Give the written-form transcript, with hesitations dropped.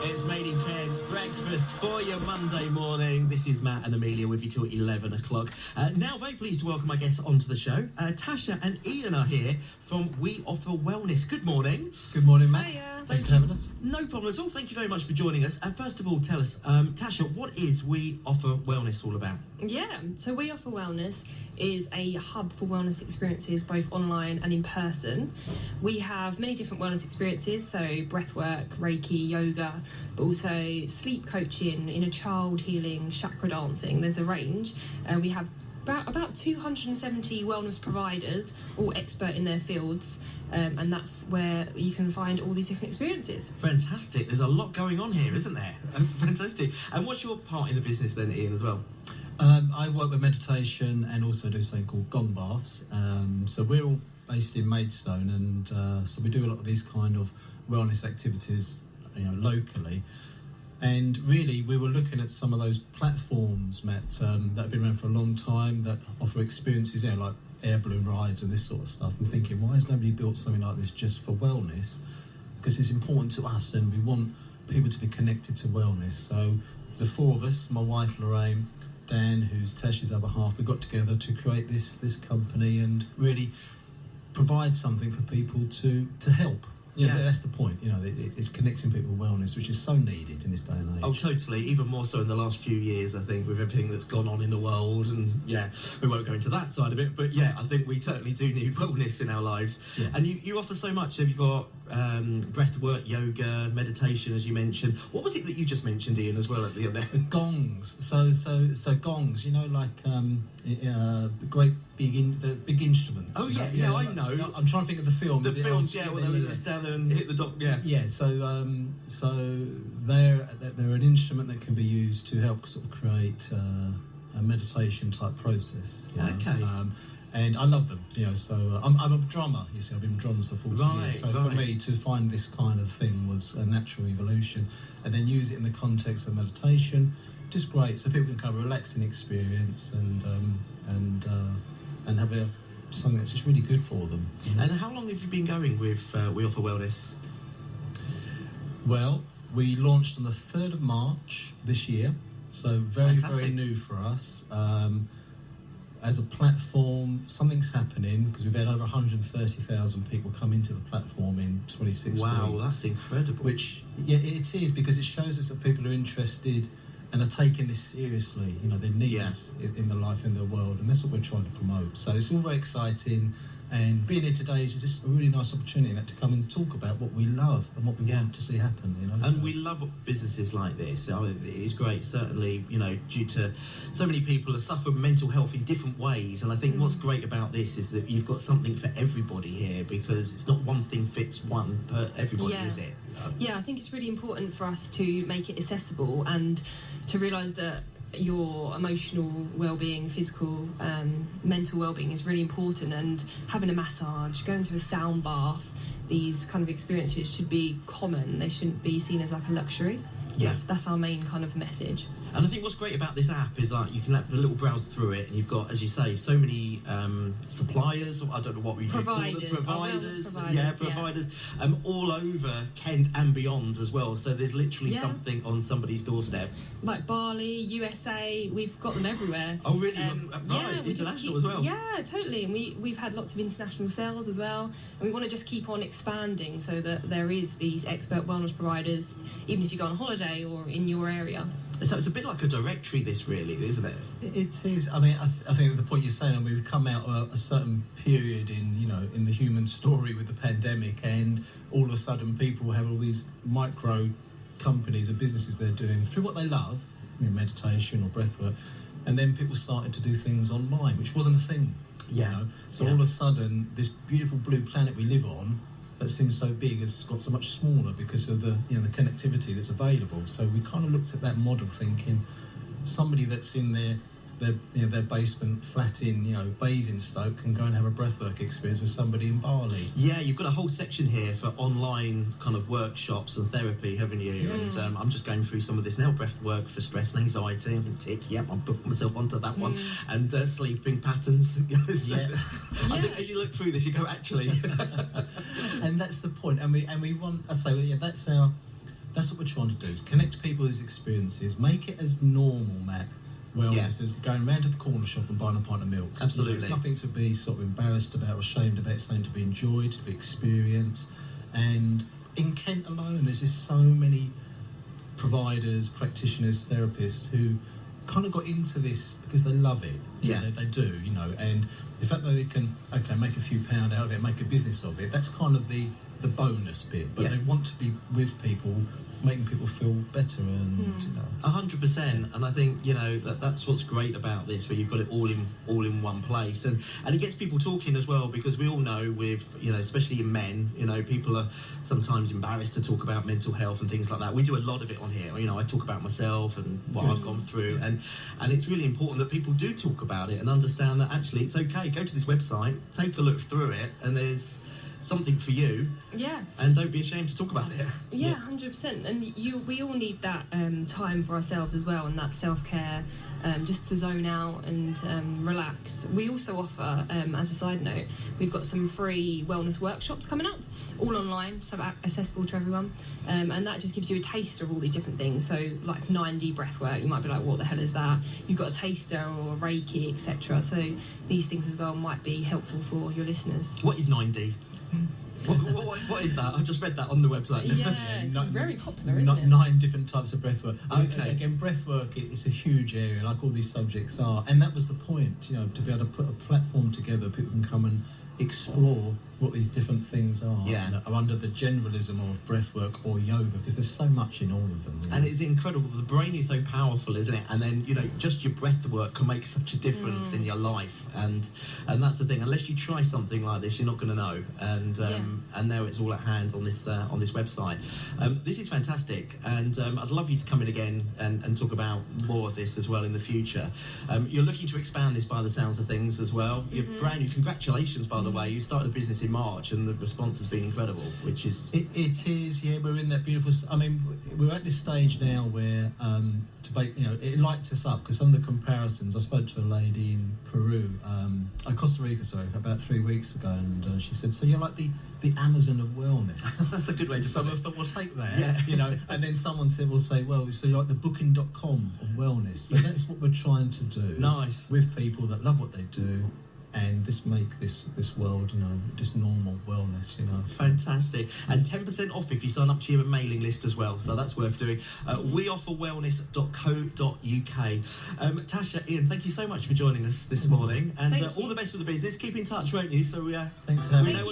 It's Made in Ken breakfast for your Monday morning. This is Matt and Amelia with you till 11 o'clock. Now, very pleased to welcome my guests onto the show. Tasha and Ian are here from We Offer Wellness. Good morning. Good morning, Matt. Hiya. Thanks for having us. No problem at all. Thank you very much for joining us. First of all, tell us, Tasha, what is We Offer Wellness all about? Yeah, so We Offer Wellness is a hub for wellness experiences, both online and in person. We have many different wellness experiences, so breathwork, Reiki, yoga, but also sleep coaching, inner child healing, chakra dancing. There's a range. We have about 270 wellness providers, all expert in their fields, and that's where you can find all these different experiences. Fantastic. There's a lot going on here, isn't there? Fantastic. And what's your part in the business then, Ian, as well? I work with meditation and also do something called gong baths. So we're all based in Maidstone, and so we do a lot of these kind of wellness activities, locally. And really, we were looking at some of those platforms, Matt, that have been around for a long time, that offer experiences, like air balloon rides and this sort of stuff, and thinking, why has nobody built something like this just for wellness? Because it's important to us, and we want people to be connected to wellness. So the four of us, my wife Lorraine, Dan, who's Tasha's other half, we got together to create this company and really provide something for people to help. Yeah, that's the point. It's connecting people with wellness, which is so needed in this day and age. Oh, totally. Even more so in the last few years, I think, with everything that's gone on in the world. And we won't go into that side of it. But I think we certainly do need wellness in our lives. Yeah. And you offer so much. So you've got breath work, yoga, meditation, as you mentioned. What was it that you just mentioned, Ian, as well at the other? Gongs. So gongs. Great big instruments. Oh yeah, I know. I'm trying to think of the films. The films, where they just stand there and hit the dock. Yeah. Yeah. So they're an instrument that can be used to help sort of create a meditation type process. Okay. And I love them, so I'm a drummer, I've been drummers for 40 years, so for me to find this kind of thing was a natural evolution, and then use it in the context of meditation, just great, so people can have a relaxing experience and have something that's just really good for them. And how long have you been going with We Offer Wellness? Well, we launched on the 3rd of March this year, so very new for us. As a platform, something's happening because we've had over 130,000 people come into the platform in 26 weeks. Wow, that's incredible. Which, it is, because it shows us that people are interested and are taking this seriously. Their needs in their life, in their world, and that's what we're trying to promote. So it's all very exciting. And being here today is just a really nice opportunity to come and talk about what we love and what we want to see happen. And we love businesses like this. I mean, it is great, certainly, due to so many people have suffered mental health in different ways. And I think what's great about this is that you've got something for everybody here, because it's not one thing fits one per everybody, is it? Yeah, I think it's really important for us to make it accessible and to realise that your emotional well-being, physical, mental well-being is really important, and having a massage, going to a sound bath, these kind of experiences should be common. They shouldn't be seen as like a luxury. That's our main kind of message. And I think what's great about this app is that you can have a little browse through it, and you've got, as you say, so many suppliers, or I don't know what we call them, providers, all over Kent and beyond as well. So there's literally something on somebody's doorstep. Like Bali, USA, we've got them everywhere. Oh, really? International as well? Yeah, totally. And we've had lots of international sales as well. And we want to just keep on expanding so that there is these expert wellness providers, even if you go on holiday or in your area. So it's a bit like a directory, this really, isn't it? It is. I mean, I think the point you're saying, we've come out of a certain period in the human story with the pandemic, and all of a sudden people have all these micro companies and businesses they're doing through what they love, meditation or breathwork, and then people started to do things online, which wasn't a thing. So all of a sudden, this beautiful blue planet we live on, that seems so big, has got so much smaller because of the the connectivity that's available. So we kind of looked at that model, thinking somebody that's in their basement flat in Basingstoke can go and have a breathwork experience with somebody in Bali. Yeah, you've got a whole section here for online kind of workshops and therapy, haven't you? And I'm just going through some of this now. Breathwork for stress and anxiety. I think I'll put myself onto that one. And sleeping patterns. I think as you look through this, you go, actually. And that's the point. And we want. I say, that's our that's what we're trying to do, is connect people with these experiences, make it as normal, Matt, wellness Yeah. as going round to the corner shop and buying a pint of milk. Absolutely. It's nothing to be sort of embarrassed about or ashamed about. It's something to be enjoyed, to be experienced. And in Kent alone, there's just so many providers, practitioners, therapists who kind of got into this because they love it. You Yeah. know, they do, you know, and the fact that they can, make a few pound out of it, make a business of it, that's kind of the bonus bit. But Yeah. they want to be with people, making people feel better and, you know. 100%, and I think that's what's great about this, where you've got it all in one place, and it gets people talking as well, because we all know with especially in men, people are sometimes embarrassed to talk about mental health and things like that. We do a lot of it on here. I talk about myself and what I've gone through, and it's really important that people do talk about it and understand that actually it's okay. Go to this website, take a look through it, and there's something for you, Yeah. and don't be ashamed to talk about it. Yeah, 100%. And we all need that time for ourselves as well, and that self-care, just to zone out and relax. We also offer, as a side note, we've got some free wellness workshops coming up, all online, so accessible to everyone. And that just gives you a taster of all these different things. So like 9D breath work, you might be like, what the hell is that? You've got a taster, or Reiki, etc. So these things as well might be helpful for your listeners. What is 9D? What is that? I just read that on the website. Yeah, it's very popular, isn't it? 9 different types of breath work. Okay. Again, breath work, it's a huge area, like all these subjects are. And that was the point, to be able to put a platform together, people can come and explore what these different things are, Yeah. that are under the generalism of breath work or yoga, because there's so much in all of them. And it's incredible. The brain is so powerful, isn't it? And then just your breath work can make such a difference in your life. And that's the thing. Unless you try something like this, you're not going to know. And now it's all at hand on this website. This is fantastic, and I'd love you to come in again and talk about more of this as well in the future. You're looking to expand this by the sounds of things as well. You're brand new. Congratulations, by the way. You started a business in March, and the response has been incredible, which is... It is, yeah. We're in that beautiful... we're at this stage now where, it lights us up, because some of the comparisons... I spoke to a lady in Peru, Costa Rica, about 3 weeks ago, and she said, so you're like the Amazon of wellness. That's a good way to So put I it. thought, we'll take that, Yeah. and then someone will say, well, so you're like the booking.com of wellness. So that's what we're trying to do. Nice. With people that love what they do, and make this world, just normal wellness, Fantastic. And 10% off if you sign up to your mailing list as well, so that's worth doing. weofferwellness.co.uk. Tasha, Ian, thank you so much for joining us this morning, and Thank you. all the best with the business. Keep in touch, won't you? So Thanks for having we know us.